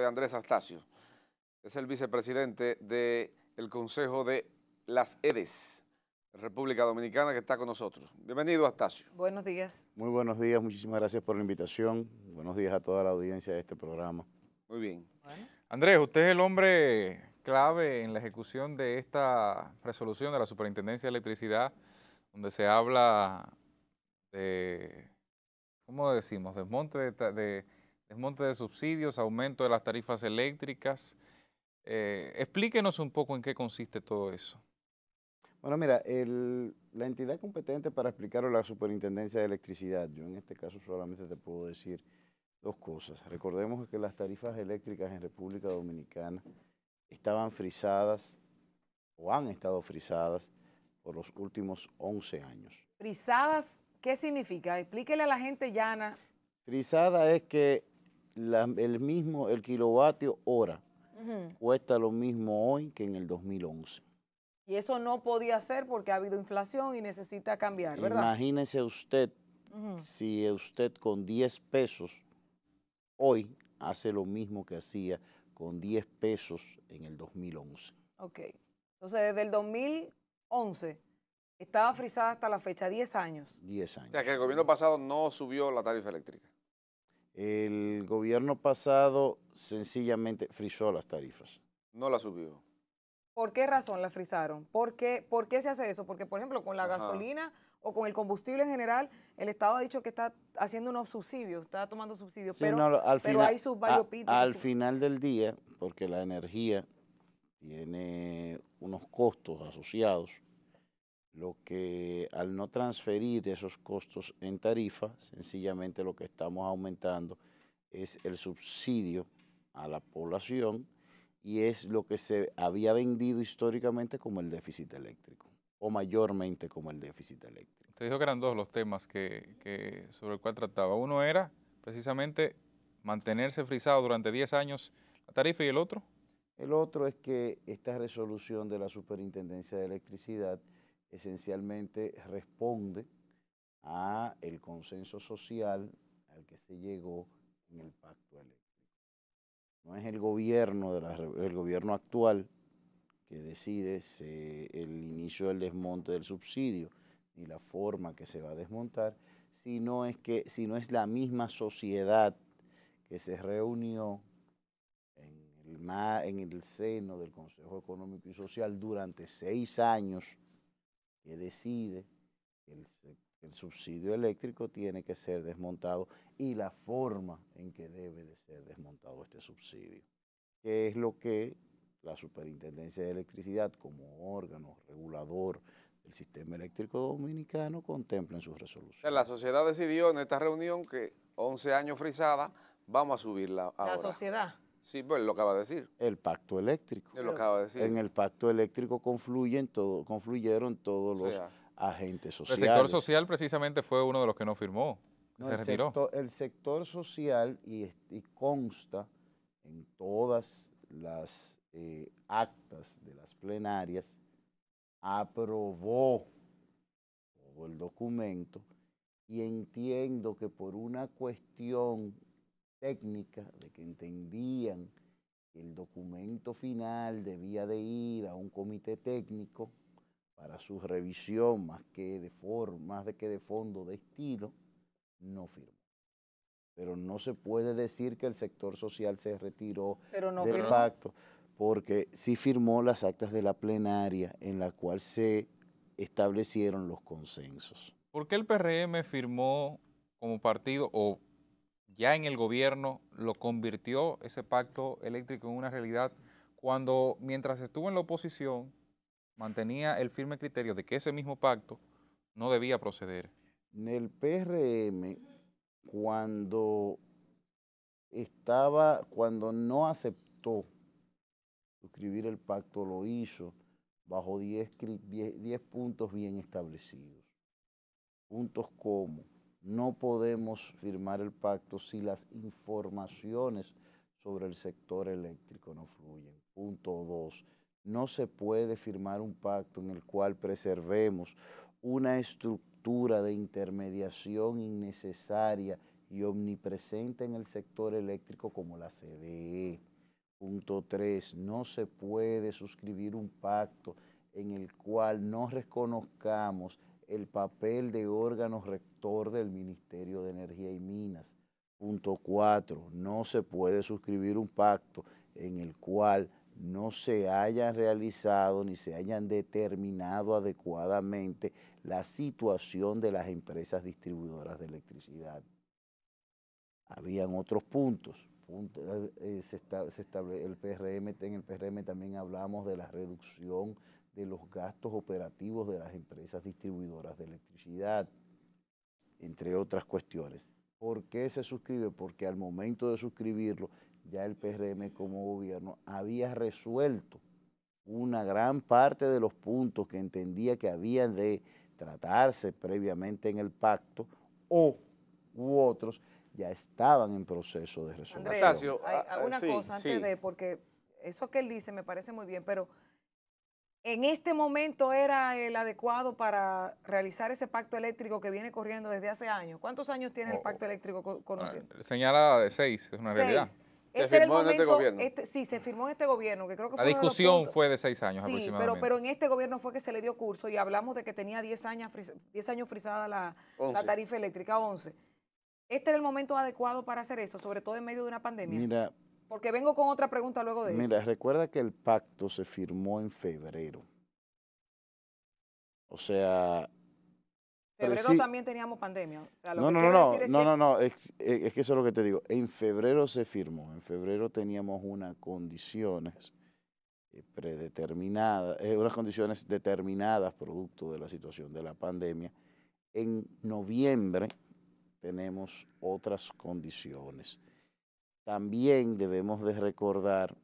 Andrés Astacio, es el vicepresidente del Consejo de las EDES, República Dominicana, que está con nosotros. Bienvenido, Astacio. Buenos días. Muy buenos días, muchísimas gracias por la invitación. Buenos días a toda la audiencia de este programa. Muy bien. Bueno, Andrés, usted es el hombre clave en la ejecución de esta resolución de la Superintendencia de Electricidad, donde se habla de, ¿cómo decimos?, desmonte de subsidios, aumento de las tarifas eléctricas. Explíquenos un poco en qué consiste todo eso. Bueno, mira, la entidad competente para explicarlo es la Superintendencia de Electricidad. Yo en este caso solamente te puedo decir dos cosas. Recordemos que las tarifas eléctricas en República Dominicana estaban frisadas o han estado frisadas por los últimos 11 años. frisadas, ¿qué significa? Explíquele a la gente llana. Frisada es que el kilovatio hora cuesta lo mismo hoy que en el 2011. Y eso no podía ser porque ha habido inflación y necesita cambiar, ¿verdad? Imagínese usted si usted con 10 pesos hoy hace lo mismo que hacía con 10 pesos en el 2011. Ok. Entonces, desde el 2011 estaba frisada hasta la fecha, 10 años. 10 O años. sea, que el gobierno pasado no subió la tarifa eléctrica. El gobierno pasado sencillamente frizó las tarifas. No la subió. ¿Por qué razón la frisaron? ¿Por qué se hace eso? Porque, por ejemplo, con la gasolina o con el combustible en general, el Estado ha dicho que está haciendo unos subsidios, está tomando subsidios, Sí, pero, no, pero hay sus variopintos. al final del día, porque la energía tiene unos costos asociados, lo que al no transferir esos costos en tarifa, sencillamente lo que estamos aumentando es el subsidio a la población y es lo que se había vendido históricamente como el déficit eléctrico, o mayormente como el déficit eléctrico. Usted dijo que eran dos los temas sobre el cual trataba. Uno era precisamente mantenerse frisado durante 10 años la tarifa, y el otro. El otro es que esta resolución de la Superintendencia de Electricidad esencialmente responde a el consenso social al que se llegó en el pacto eléctrico. No es el gobierno, el gobierno actual que decide el inicio del desmonte del subsidio ni la forma que se va a desmontar, sino es la misma sociedad que se reunió en el seno del Consejo Económico y Social durante 6 años, que decide que el subsidio eléctrico tiene que ser desmontado y la forma en que debe de ser desmontado este subsidio, que es lo que la Superintendencia de Electricidad como órgano regulador del sistema eléctrico dominicano contempla en sus resoluciones. La sociedad decidió en esta reunión que 11 años frisada, vamos a subirla ahora. La sociedad. Sí, pues lo acaba de decir. El pacto eléctrico. Él lo acaba de decir. En el pacto eléctrico confluyeron todos los agentes sociales. El sector social precisamente fue uno de los que no firmó, que se retiró. El sector social, y consta en todas las actas de las plenarias, aprobó todo el documento y entiendo que por una cuestión técnica de que entendían que el documento final debía de ir a un comité técnico para su revisión más que de fondo, de estilo, no firmó. Pero no se puede decir que el sector social se retiró del pacto, porque sí firmó las actas de la plenaria en la cual se establecieron los consensos. ¿Por qué el PRM firmó como partido, o ya en el gobierno lo convirtió ese pacto eléctrico en una realidad, cuando mientras estuvo en la oposición mantenía el firme criterio de que ese mismo pacto no debía proceder? El PRM, cuando no aceptó suscribir el pacto, lo hizo bajo 10 puntos bien establecidos. Puntos como: no podemos firmar el pacto si las informaciones sobre el sector eléctrico no fluyen. Punto 2, no se puede firmar un pacto en el cual preservemos una estructura de intermediación innecesaria y omnipresente en el sector eléctrico como la CDE. Punto 3, no se puede suscribir un pacto en el cual no reconozcamos el papel de órgano rector del Ministerio de Energía y Minas. Punto 4, no se puede suscribir un pacto en el cual no se hayan realizado ni se hayan determinado adecuadamente la situación de las empresas distribuidoras de electricidad. Habían otros puntos. El PRM, en el PRM también hablamos de la reducción de los gastos operativos de las empresas distribuidoras de electricidad, entre otras cuestiones. ¿Por qué se suscribe? Porque al momento de suscribirlo, ya el PRM como gobierno había resuelto una gran parte de los puntos que entendía que habían de tratarse previamente en el pacto u otros ya estaban en proceso de resolución. Andrés, hay una cosa antes de, porque eso que él dice me parece muy bien, pero ¿en este momento era el adecuado para realizar ese pacto eléctrico que viene corriendo desde hace años? ¿Cuántos años tiene el pacto eléctrico conociendo? Señala de 6, es una realidad. ¿Se firmó en este gobierno? Sí, se firmó en este gobierno, que creo que fue la discusión fue de 6 años aproximadamente. Pero en este gobierno fue que se le dio curso y hablamos de que tenía 10 años frisada la tarifa eléctrica, 11. ¿Este era el momento adecuado para hacer eso, sobre todo en medio de una pandemia? Mira, porque vengo con otra pregunta luego de eso. Mira, recuerda que el pacto se firmó en febrero. O sea... febrero también teníamos pandemia. O sea, no, es que eso es lo que te digo. En febrero se firmó, en febrero teníamos unas condiciones predeterminadas, unas condiciones determinadas producto de la situación de la pandemia. En noviembre tenemos otras condiciones. También debemos de recordar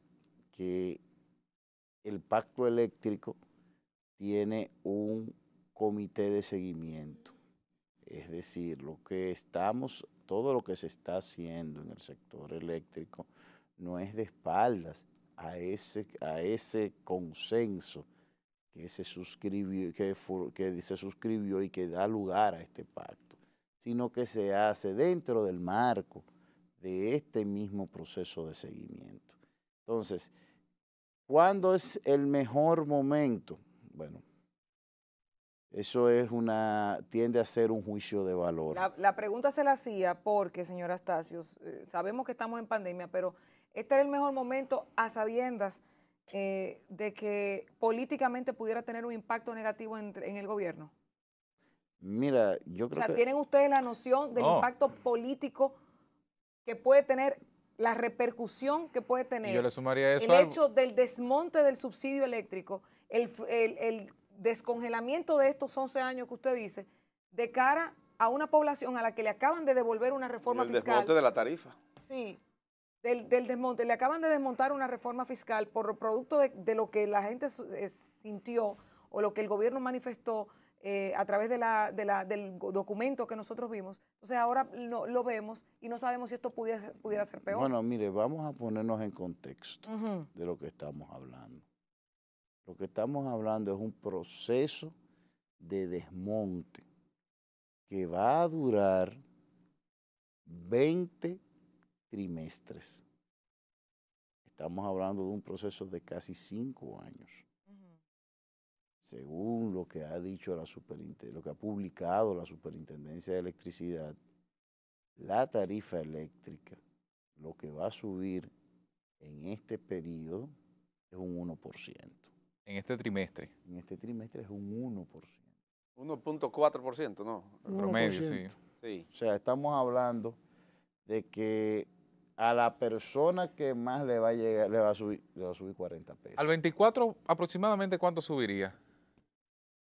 que el pacto eléctrico tiene un comité de seguimiento. Es decir, todo lo que se está haciendo en el sector eléctrico no es de espaldas a ese consenso que se suscribió y que da lugar a este pacto, sino que se hace dentro del marco de este mismo proceso de seguimiento. Entonces, ¿cuándo es el mejor momento? Bueno, eso tiende a ser un juicio de valor. La pregunta se la hacía porque, señor Astacios, sabemos que estamos en pandemia, pero este era el mejor momento a sabiendas de que políticamente pudiera tener un impacto negativo en el gobierno. Mira, yo creo que... ¿tienen ustedes la noción del impacto político que puede tener, la repercusión que puede tener? Yo le sumaría eso el hecho del desmonte del subsidio eléctrico, el descongelamiento de estos 11 años que usted dice, de cara a una población a la que le acaban de devolver una reforma fiscal. El desmonte de la tarifa. Sí, del desmonte. Le acaban de desmontar una reforma fiscal por producto de lo que la gente sintió o lo que el gobierno manifestó a través del documento que nosotros vimos. Entonces ahora lo vemos y no sabemos si esto pudiera ser peor. Bueno, mire, vamos a ponernos en contexto de lo que estamos hablando. Lo que estamos hablando es un proceso de desmonte que va a durar 20 trimestres. Estamos hablando de un proceso de casi 5 años. Según lo que ha dicho lo que ha publicado la Superintendencia de Electricidad, la tarifa eléctrica, lo que va a subir en este periodo es un 1%. En este trimestre. En este trimestre es un 1%. 1.4%, ¿no? En promedio, sí. O sea, estamos hablando de que a la persona que más le va a llegar, le va a subir 40 pesos. Al 24, aproximadamente, ¿cuánto subiría?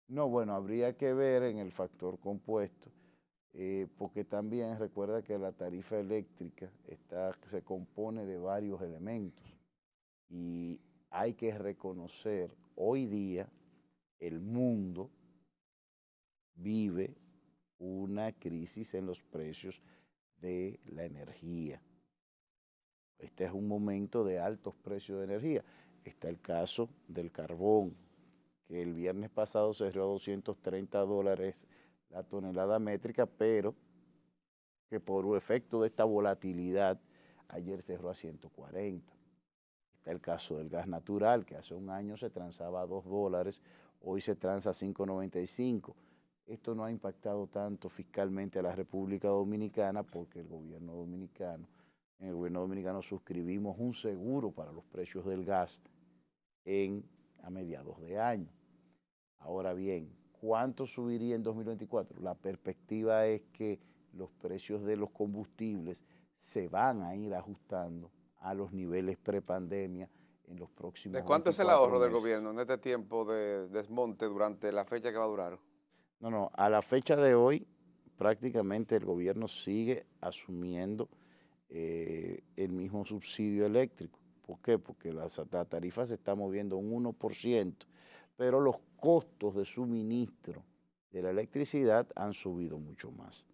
No, bueno, habría que ver en el factor compuesto, porque también recuerda que la tarifa eléctrica se compone de varios elementos y hay que reconocer, hoy día el mundo vive una crisis en los precios de la energía. Este es un momento de altos precios de energía. Está el caso del carbón, que el viernes pasado cerró a $230 la tonelada métrica, pero que por efecto de esta volatilidad ayer cerró a 140. Está el caso del gas natural, que hace un año se transaba a $2, hoy se transa a $5.95. Esto no ha impactado tanto fiscalmente a la República Dominicana porque en el gobierno dominicano suscribimos un seguro para los precios del gas a mediados de año. Ahora bien, ¿cuánto subiría en 2024? La perspectiva es que los precios de los combustibles se van a ir ajustando a los niveles prepandemia en los próximos ¿De cuánto es el 24 ahorro del meses. gobierno en este tiempo de desmonte durante la fecha que va a durar? No, a la fecha de hoy prácticamente el gobierno sigue asumiendo el mismo subsidio eléctrico. ¿Por qué? Porque la tarifa se está moviendo un 1%, pero los costos de suministro de la electricidad han subido mucho más.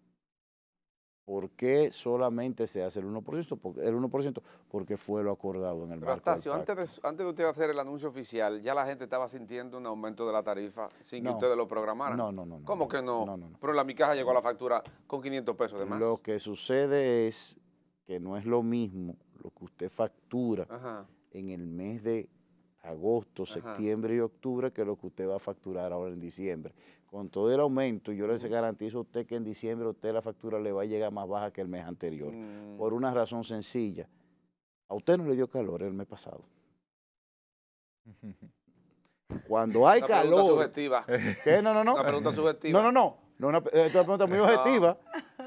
¿Por qué solamente se hace el 1%? Porque fue lo acordado en el Pero marco del Astacio, pacto. antes de usted hacer el anuncio oficial, ya la gente estaba sintiendo un aumento de la tarifa sin que No. ustedes lo programaran. No. ¿Cómo que no? No. Pero Mi Caja llegó a la factura con 500 pesos de más. Lo que sucede es que no es lo mismo lo que usted factura Ajá. en el mes de agosto, septiembre y octubre que lo que usted va a facturar ahora en diciembre. Con todo el aumento, yo le garantizo a usted que en diciembre a usted la factura le va a llegar más baja que el mes anterior. Por una razón sencilla. A usted no le dio calor el mes pasado. Cuando hay calor... Pregunta subjetiva. ¿Qué? No. Una pregunta subjetiva. No, esta es una pregunta muy objetiva.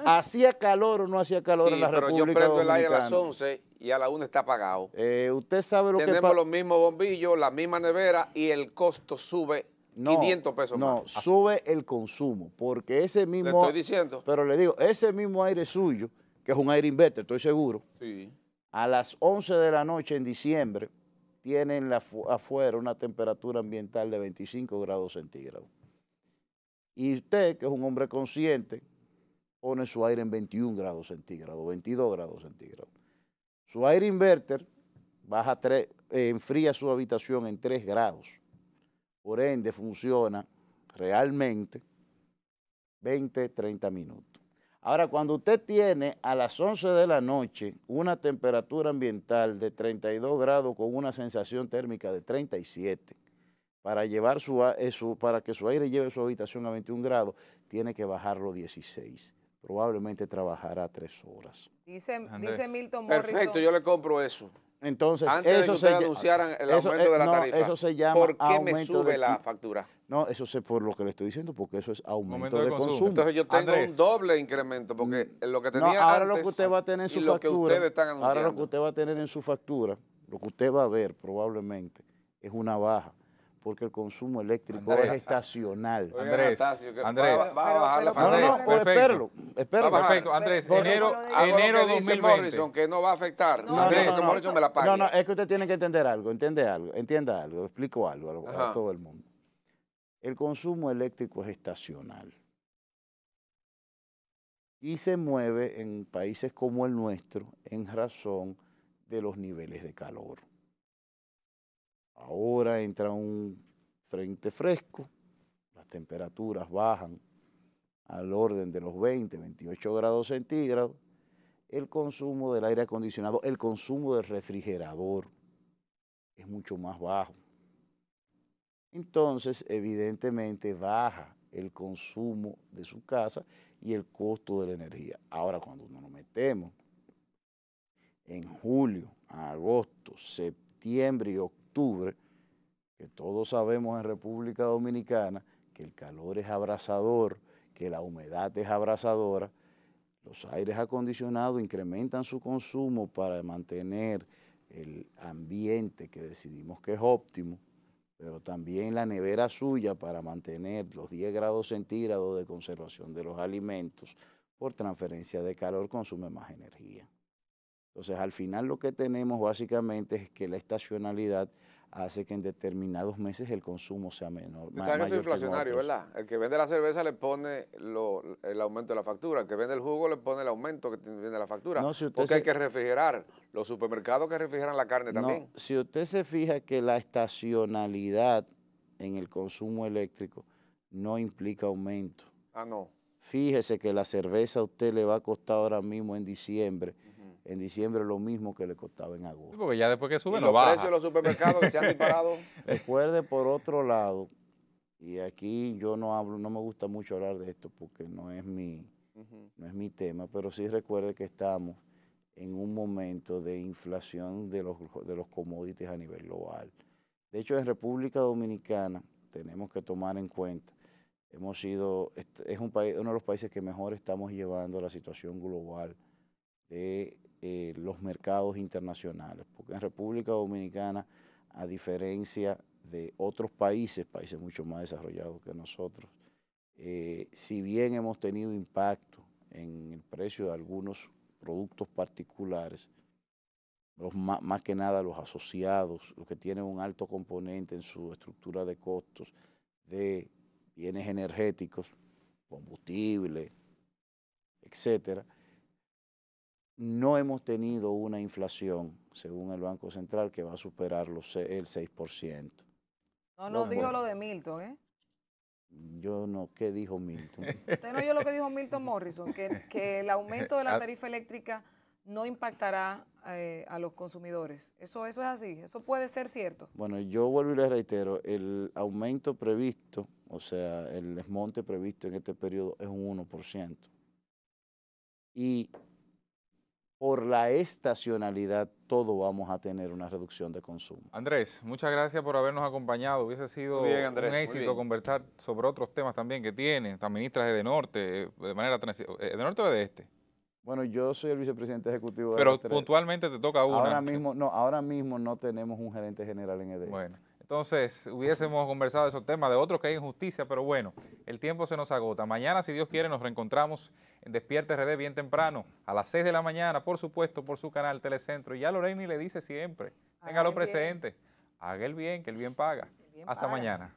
¿Hacía calor o no hacía calor Sí, en la pero República yo prendo el aire a las Dominicana? 11 y a la 1 está apagado. Usted sabe lo que Tenemos los mismos bombillos, la misma nevera y el costo sube 500 pesos más. No, sube el consumo, porque ese mismo... Le estoy diciendo. Pero le digo, ese mismo aire suyo, que es un aire inverter, estoy seguro, Sí. a las 11 de la noche en diciembre tienen afuera una temperatura ambiental de 25 grados centígrados. Y usted, que es un hombre consciente, pone su aire en 21 grados centígrados, 22 grados centígrados. Su aire inverter enfría su habitación en 3 grados. Por ende, funciona realmente 20, 30 minutos. Ahora, cuando usted tiene a las 11 de la noche una temperatura ambiental de 32 grados con una sensación térmica de 37, para que su aire lleve su habitación a 21 grados, tiene que bajarlo 16. Probablemente trabajará 3 horas. Dice Milton Morrison. Perfecto, yo le compro eso. Entonces, Antes de que eso ustedes anunciaran el aumento de la tarifa, eso se llama ¿por qué me aumento sube de la factura? No, eso es por lo que le estoy diciendo, porque eso es aumento de de consumo. consumo. Entonces yo tengo Andrés. un doble incremento, porque lo que tenía ahora antes lo que usted va a tener en su y lo que factura, ustedes están anunciando. ahora lo que usted va a tener en su factura, lo que usted va a ver probablemente es una baja, porque el consumo eléctrico Andrés. es estacional. Oigan, Andrés, Astacio, que Andrés. va a bajar la Pero- factura. Andrés, Pues perfecto. espéralo. Perfecto, Andrés, Pero- enero Hago lo Hago lo que dice 2020. Morrison, que no va a afectar. No, Andrés, no, que no, Morrison me la pague. No, es que usted tiene que entender algo, entienda algo, explico algo a Ajá. todo el mundo. El consumo eléctrico es estacional y se mueve en países como el nuestro en razón de los niveles de calor. Ahora entra un frente fresco, las temperaturas bajan al orden de los 20, 28 grados centígrados, el consumo del aire acondicionado, el consumo del refrigerador es mucho más bajo. Entonces, evidentemente, baja el consumo de su casa y el costo de la energía. Ahora, cuando nos metemos en julio, agosto, septiembre y octubre, que todos sabemos en República Dominicana que el calor es abrasador, que la humedad es abrasadora, los aires acondicionados incrementan su consumo para mantener el ambiente que decidimos que es óptimo, pero también la nevera suya para mantener los 10 grados centígrados de conservación de los alimentos por transferencia de calor consume más energía. Entonces, al final lo que tenemos básicamente es que la estacionalidad hace que en determinados meses el consumo sea menor. Usted sabe que eso es inflacionario, otros. ¿verdad? El que vende la cerveza le pone el aumento de la factura, el que vende el jugo le pone el aumento que viene la factura, No, si usted porque hay que refrigerar. Los supermercados que refrigeran la carne también. No, si usted se fija que la estacionalidad en el consumo eléctrico no implica aumento. Ah, no. Fíjese que la cerveza a usted le va a costar ahora mismo en diciembre en diciembre lo mismo que le costaba en Sí, agosto. porque ya después que sube Y no los baja. precios de los supermercados que se han disparado. Recuerde, por otro lado, y aquí yo no hablo, no me gusta mucho hablar de esto porque no es mi tema, pero sí recuerde que estamos en un momento de inflación de los commodities a nivel global. De hecho, en República Dominicana tenemos que tomar en cuenta, hemos sido, es un país, uno de los países que mejor estamos llevando la situación global de los mercados internacionales, porque en República Dominicana, a diferencia de otros países mucho más desarrollados que nosotros, si bien hemos tenido impacto en el precio de algunos productos particulares, más que nada los asociados, los que tienen un alto componente en su estructura de costos de bienes energéticos, combustible, etcétera, no hemos tenido una inflación, según el Banco Central, que va a superar el 6%. No nos dijo lo de Milton, ¿eh? Yo no, ¿qué dijo Milton? Usted no oyó lo que dijo Milton Morrison, que el aumento de la tarifa eléctrica no impactará a los consumidores. Eso es así, eso puede ser cierto. Bueno, yo vuelvo y les reitero, el aumento previsto, o sea, el desmonte previsto en este periodo es un 1%. Y por la estacionalidad, todos vamos a tener una reducción de consumo. Andrés, muchas gracias por habernos acompañado. Hubiese sido Muy bien, Andrés, un muy éxito bien. conversar sobre otros temas también que tiene. Te administras de norte, de manera ¿de norte o de este? Bueno, yo soy el vicepresidente ejecutivo de Pero EDESTRE. puntualmente te toca una. Ahora mismo no tenemos un gerente general en EDESTRE. Bueno, entonces hubiésemos conversado de esos temas, de otros que hay en justicia, pero bueno, el tiempo se nos agota. Mañana, si Dios quiere, nos reencontramos en Despierta RD bien temprano, a las 6 de la mañana, por supuesto, por su canal Telecentro. Y ya Loreni le dice siempre, téngalo presente, haga el bien, que el bien paga. Hasta mañana.